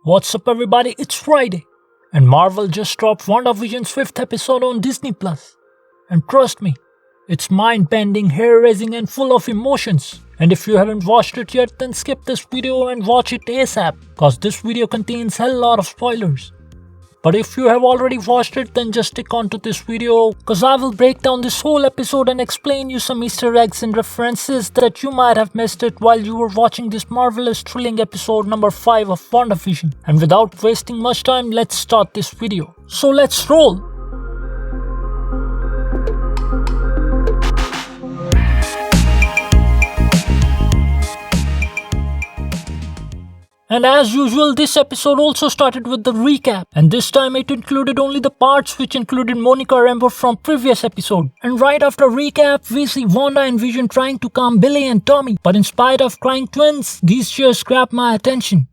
What's up everybody, it's Friday, and Marvel just dropped Wandavision's 5th episode on Disney+. And trust me, it's mind-bending, hair-raising and full of emotions. And if you haven't watched it yet, then skip this video and watch it ASAP, cause this video contains hell lot of spoilers. But if you have already watched it, then just stick on to this video, cause I will break down this whole episode and explain you some Easter eggs and references that you might have missed it while you were watching this marvelous thrilling episode number 5 of WandaVision. And without wasting much time, let's start this video. So let's roll! And as usual, this episode also started with the recap, and this time it included only the parts which included Monica Rambeau from previous episode. And right after recap, we see Wanda and Vision trying to calm Billy and Tommy, but in spite of crying twins, these chairs grabbed my attention.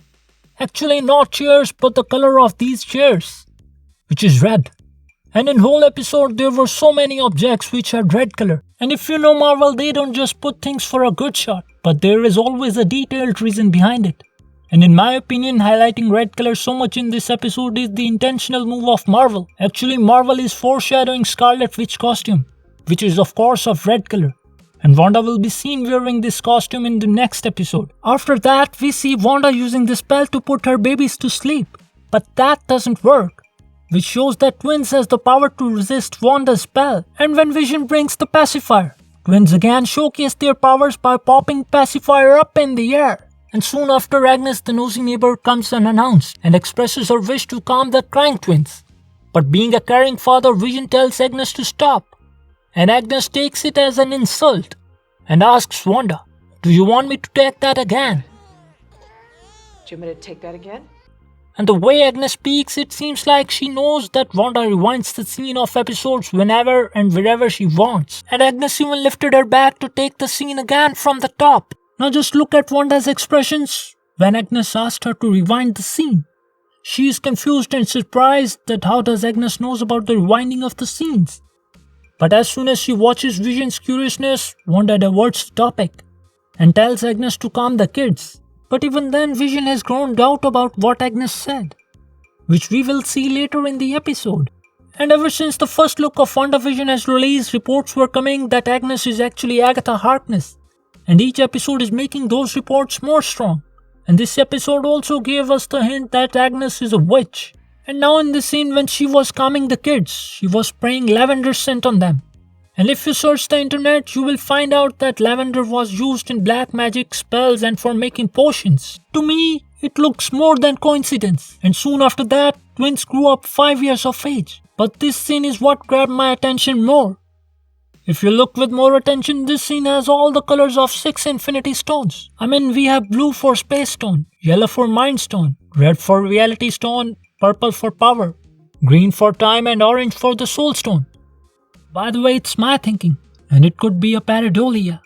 Actually not chairs, but the color of these chairs, which is red. And in whole episode there were so many objects which had red color. And if you know Marvel, they don't just put things for a good shot, but there is always a detailed reason behind it. And in my opinion, highlighting red color so much in this episode is the intentional move of Marvel. Actually, Marvel is foreshadowing Scarlet Witch costume, which is of course of red color. And Wanda will be seen wearing this costume in the next episode. After that, we see Wanda using the spell to put her babies to sleep. But that doesn't work, which shows that Twins has the power to resist Wanda's spell. And when Vision brings the pacifier, Twins again showcase their powers by popping pacifier up in the air. And soon after, Agnes, the nosy neighbor, comes unannounced and expresses her wish to calm the crying twins. But being a caring father, Vision tells Agnes to stop. And Agnes takes it as an insult and asks Wanda, "Do you want me to take that again?" Do you want me to take that again? And the way Agnes speaks, it seems like she knows that Wanda rewinds the scene of episodes whenever and wherever she wants. And Agnes even lifted her back to take the scene again from the top. Now just look at Wanda's expressions when Agnes asked her to rewind the scene. She is confused and surprised that how does Agnes knows about the rewinding of the scenes. But as soon as she watches Vision's curiousness, Wanda diverts the topic and tells Agnes to calm the kids. But even then, Vision has grown doubt about what Agnes said, which we will see later in the episode. And ever since the first look of WandaVision has released, reports were coming that Agnes is actually Agatha Harkness. And each episode is making those reports more strong. And this episode also gave us the hint that Agnes is a witch. And now in the scene when she was calming the kids, she was spraying lavender scent on them. And if you search the internet, you will find out that lavender was used in black magic spells and for making potions. To me, it looks more than coincidence. And soon after that, twins grew up 5 years of age. But this scene is what grabbed my attention more. If you look with more attention, this scene has all the colors of 6 Infinity Stones. I mean, we have blue for Space Stone, yellow for Mind Stone, red for Reality Stone, purple for Power, green for Time and orange for the Soul Stone. By the way, it's my thinking, and it could be a pareidolia.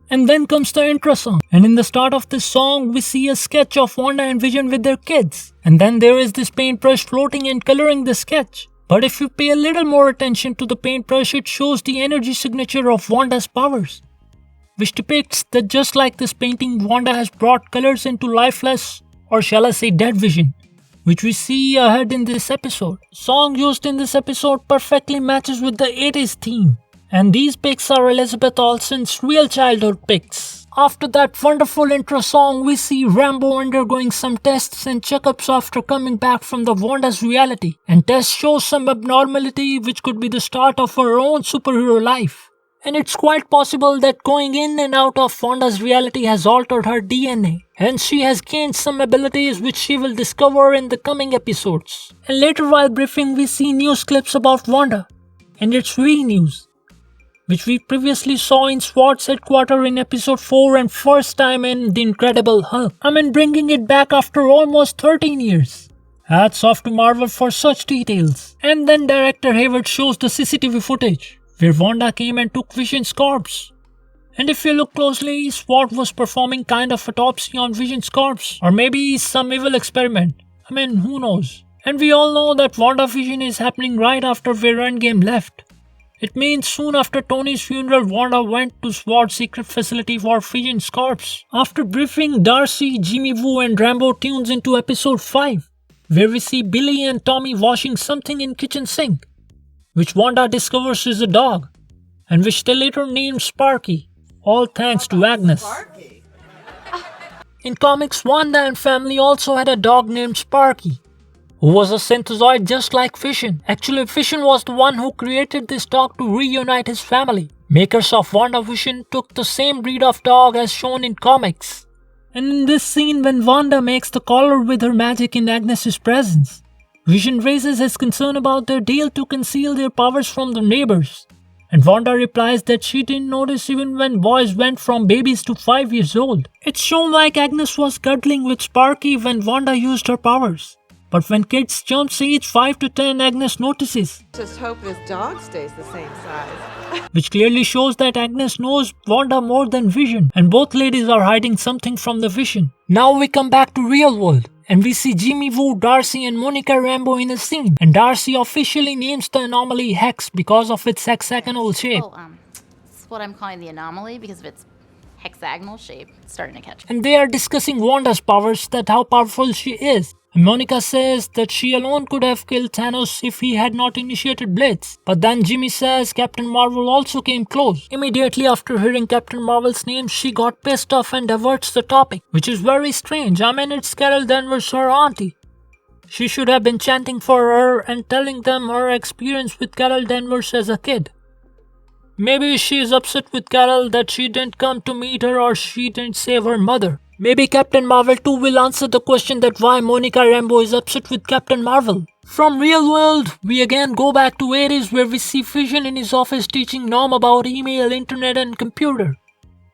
And then comes the intro song, and in the start of this song, we see a sketch of Wanda and Vision with their kids. And then there is this paintbrush floating and coloring the sketch. But if you pay a little more attention to the paintbrush, it shows the energy signature of Wanda's powers, which depicts that just like this painting, Wanda has brought colors into lifeless, or shall I say dead Vision, which we see ahead in this episode. The song used in this episode perfectly matches with the 80s theme, and these pics are Elizabeth Olsen's real childhood pics. After that wonderful intro song, we see Rambeau undergoing some tests and checkups after coming back from the Wanda's reality. And tests show some abnormality which could be the start of her own superhero life. And it's quite possible that going in and out of Wanda's reality has altered her DNA. Hence she has gained some abilities which she will discover in the coming episodes. And later while briefing, we see news clips about Wanda. And it's real news, which we previously saw in SWAT's headquarters in episode 4 and first time in The Incredible Hulk. I mean, bringing it back after almost 13 years. Hats off to Marvel for such details. And then director Hayward shows the CCTV footage where Wanda came and took Vision's corpse. And if you look closely, SWAT was performing kind of autopsy on Vision's corpse, or maybe some evil experiment. I mean, who knows? And we all know that WandaVision is happening right after where Endgame left. It means soon after Tony's funeral, Wanda went to SWORD's secret facility for Vision's corpse. After briefing Darcy, Jimmy Woo and Rambo tunes into episode 5, where we see Billy and Tommy washing something in kitchen sink, which Wanda discovers is a dog, and which they later named Sparky, all thanks to Agnes. In comics, Wanda and family also had a dog named Sparky, who was a synthezoid just like Vision. Actually, Vision was the one who created this dog to reunite his family. Makers of Wandavision took the same breed of dog as shown in comics. And in this scene, when Wanda makes the collar with her magic in Agnes's presence, Vision raises his concern about their deal to conceal their powers from the neighbors. And Wanda replies that she didn't notice even when boys went from babies to 5 years old. It's shown like Agnes was cuddling with Sparky when Wanda used her powers. But when kids jump age 5 to 10, Agnes notices. Just hope this dog stays the same size. Which clearly shows that Agnes knows Wanda more than Vision, and both ladies are hiding something from the Vision. Now we come back to real world, and we see Jimmy Woo, Darcy and Monica Rambeau in a scene, and Darcy officially names the anomaly Hex because of its hexagonal shape. It's what I'm calling the anomaly because of its hexagonal shape. It's starting to catch. And they are discussing Wanda's powers, that how powerful she is. And Monica says that she alone could have killed Thanos if he had not initiated Blitz. But then Jimmy says Captain Marvel also came close. Immediately after hearing Captain Marvel's name, she got pissed off and diverts the topic, which is very strange. I mean, it's Carol Danvers, her auntie. She should have been chanting for her and telling them her experience with Carol Danvers as a kid. Maybe she is upset with Carol that she didn't come to meet her or she didn't save her mother. Maybe Captain Marvel too will answer the question that why Monica Rambeau is upset with Captain Marvel. From real world, we again go back to 80s where we see Vision in his office teaching Norm about email, internet and computer.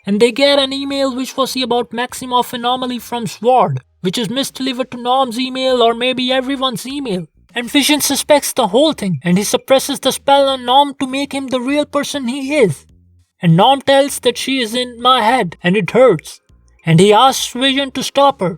And they get an email which was about Maximoff anomaly from SWORD, which is misdelivered to Norm's email or maybe everyone's email. And Vision suspects the whole thing and he suppresses the spell on Norm to make him the real person he is. And Norm tells that she is in my head and it hurts. And he asks Vision to stop her.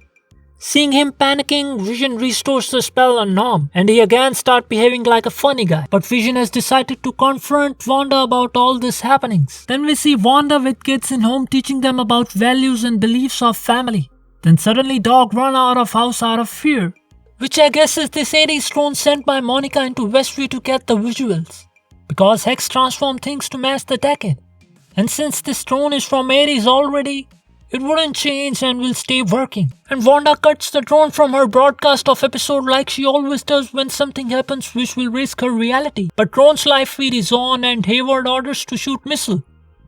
Seeing him panicking, Vision restores the spell on Norm and he again starts behaving like a funny guy. But Vision has decided to confront Wanda about all these happenings. Then we see Wanda with kids in home teaching them about values and beliefs of family. Then suddenly dog run out of house out of fear. Which I guess is this 80s drone sent by Monica into Westview to get the visuals. Because Hex transformed things to match the decade. And since this drone is from 80s already, it wouldn't change and will stay working. And Wanda cuts the drone from her broadcast of episode like she always does when something happens which will risk her reality. But drone's live feed is on and Hayward orders to shoot missile.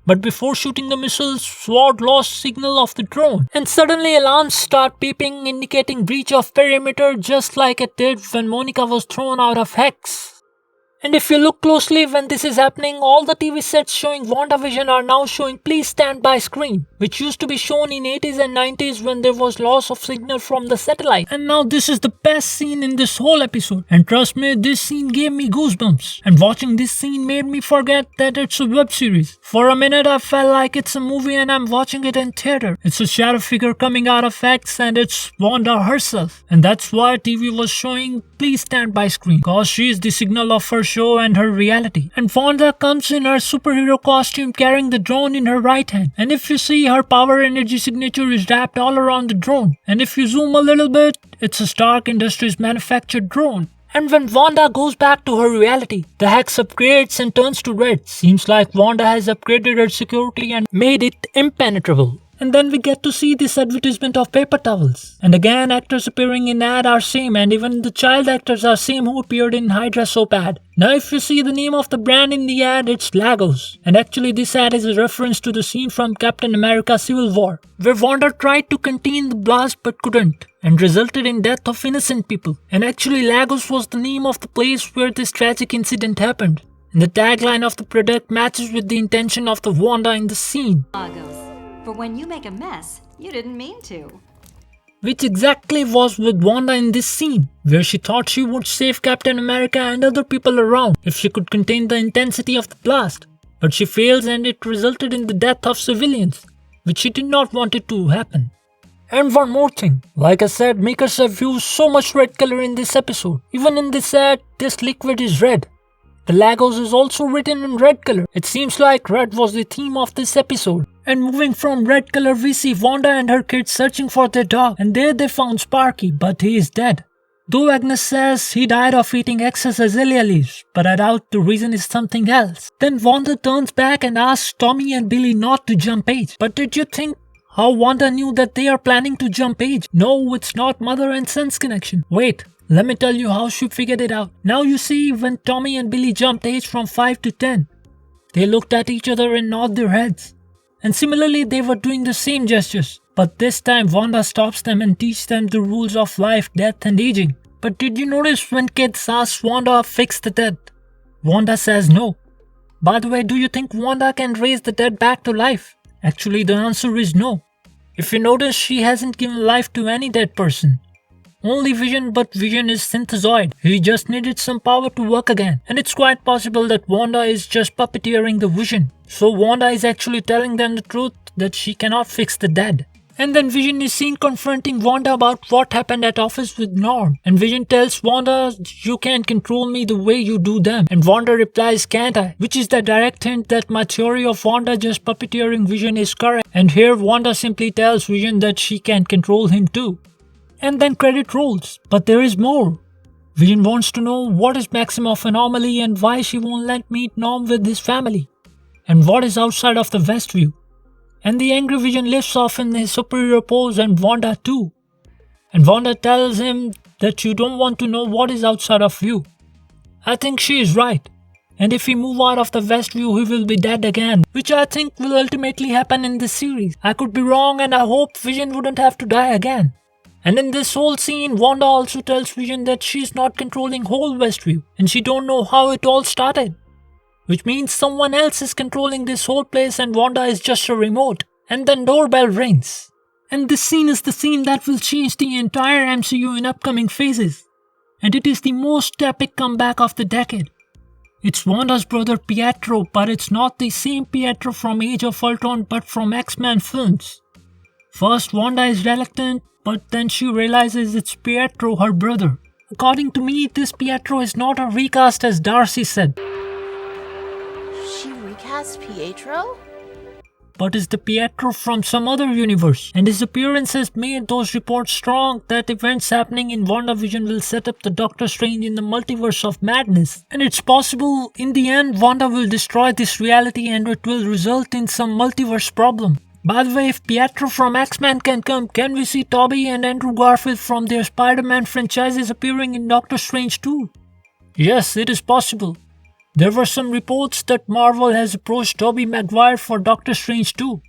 But before shooting the missile, SWORD lost signal of the drone. And suddenly alarms start beeping indicating breach of perimeter just like it did when Monica was thrown out of Hex. And if you look closely when this is happening, all the TV sets showing WandaVision are now showing please stand by screen, which used to be shown in 80s and 90s when there was loss of signal from the satellite. And now this is the best scene in this whole episode. And trust me, this scene gave me goosebumps. And watching this scene made me forget that it's a web series. For a minute I felt like it's a movie and I'm watching it in theater. It's a shadow figure coming out of Hex and it's Wanda herself. And that's why TV was showing please stand by screen, cause she is the signal of her show and her reality. And Wanda comes in her superhero costume carrying the drone in her right hand. And if you see, her power energy signature is wrapped all around the drone. And if you zoom a little bit, it's a Stark Industries manufactured drone. And when Wanda goes back to her reality, the Hex upgrades and turns to red. Seems like Wanda has upgraded her security and made it impenetrable. And then we get to see this advertisement of paper towels. And again, actors appearing in ad are same and even the child actors are same who appeared in Hydra soap ad. Now if you see the name of the brand in the ad, it's Lagos. And actually this ad is a reference to the scene from Captain America Civil War, where Wanda tried to contain the blast but couldn't, and resulted in death of innocent people. And actually Lagos was the name of the place where this tragic incident happened. And the tagline of the product matches with the intention of the Wanda in the scene. Lagos. For when you make a mess, you didn't mean to. Which exactly was with Wanda in this scene, where she thought she would save Captain America and other people around if she could contain the intensity of the blast. But she fails and it resulted in the death of civilians, which she did not want it to happen. And one more thing, like I said, makers have used so much red color in this episode. Even in this ad, this liquid is red. The Lagos is also written in red color. It seems like red was the theme of this episode. And moving from red color, we see Wanda and her kids searching for their dog, and there they found Sparky, but he is dead. Though Agnes says he died of eating excess azalea leaves, but I doubt the reason is something else. Then Wanda turns back and asks Tommy and Billy not to jump age. But did you think how Wanda knew that they are planning to jump age? No, it's not mother and son's connection. Wait, let me tell you how she figured it out. Now you see, when Tommy and Billy jumped age from 5 to 10, they looked at each other and nodded their heads. And similarly, they were doing the same gestures. But this time, Wanda stops them and teaches them the rules of life, death and aging. But did you notice when kids ask Wanda, fix the dead? Wanda says no. By the way, do you think Wanda can raise the dead back to life? Actually, the answer is no. If you notice, she hasn't given life to any dead person. Only Vision, but Vision is synthezoid. He just needed some power to work again. And it's quite possible that Wanda is just puppeteering the Vision. So Wanda is actually telling them the truth that she cannot fix the dead. And then Vision is seen confronting Wanda about what happened at office with Norm. And Vision tells Wanda, you can't control me the way you do them. And Wanda replies, can't I? Which is the direct hint that my theory of Wanda just puppeteering Vision is correct. And here Wanda simply tells Vision that she can control him too. And then credit rolls. But there is more. Vision wants to know what is Maximoff anomaly and why she won't let meet Norm with his family. And what is outside of the Westview. And the angry Vision lifts off in his superior pose, and Wanda too. And Wanda tells him that you don't want to know what is outside of you. I think she is right. And if we move out of the Westview, he will be dead again, which I think will ultimately happen in this series. I could be wrong, and I hope Vision wouldn't have to die again. And in this whole scene, Wanda also tells Vision that she's not controlling whole Westview, and she don't know how it all started. Which means someone else is controlling this whole place and Wanda is just a remote. And then doorbell rings. And this scene is the scene that will change the entire MCU in upcoming phases. And it is the most epic comeback of the decade. It's Wanda's brother Pietro, but it's not the same Pietro from Age of Ultron but from X-Men films. First, Wanda is reluctant, but then she realizes it's Pietro, her brother. According to me, this Pietro is not a recast as Darcy said. She recast Pietro? But is the Pietro from some other universe, and his appearance has made those reports strong that events happening in Wandavision will set up the Doctor Strange in the multiverse of madness. And it's possible in the end Wanda will destroy this reality and it will result in some multiverse problem. By the way, if Pietro from X-Men can come, can we see Tobey and Andrew Garfield from their Spider-Man franchises appearing in Doctor Strange too? Yes, it is possible. There were some reports that Marvel has approached Tobey Maguire for Doctor Strange 2.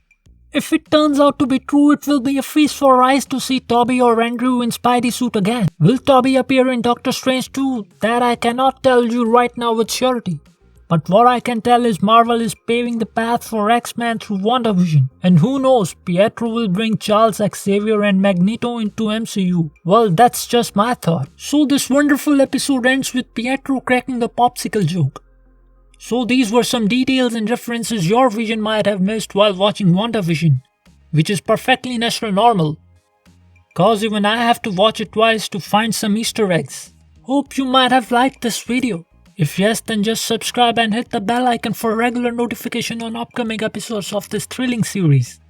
If it turns out to be true, it will be a feast for eyes to see Tobey or Andrew in Spidey suit again. Will Tobey appear in Doctor Strange 2? That I cannot tell you right now with surety. But what I can tell is Marvel is paving the path for X-Men through WandaVision. And who knows, Pietro will bring Charles Xavier and Magneto into MCU. Well, that's just my thought. So this wonderful episode ends with Pietro cracking the popsicle joke. So these were some details and references your Vision might have missed while watching WandaVision, which is perfectly natural normal. Cause even I have to watch it twice to find some Easter eggs. Hope you might have liked this video. If yes, then just subscribe and hit the bell icon for regular notification on upcoming episodes of this thrilling series.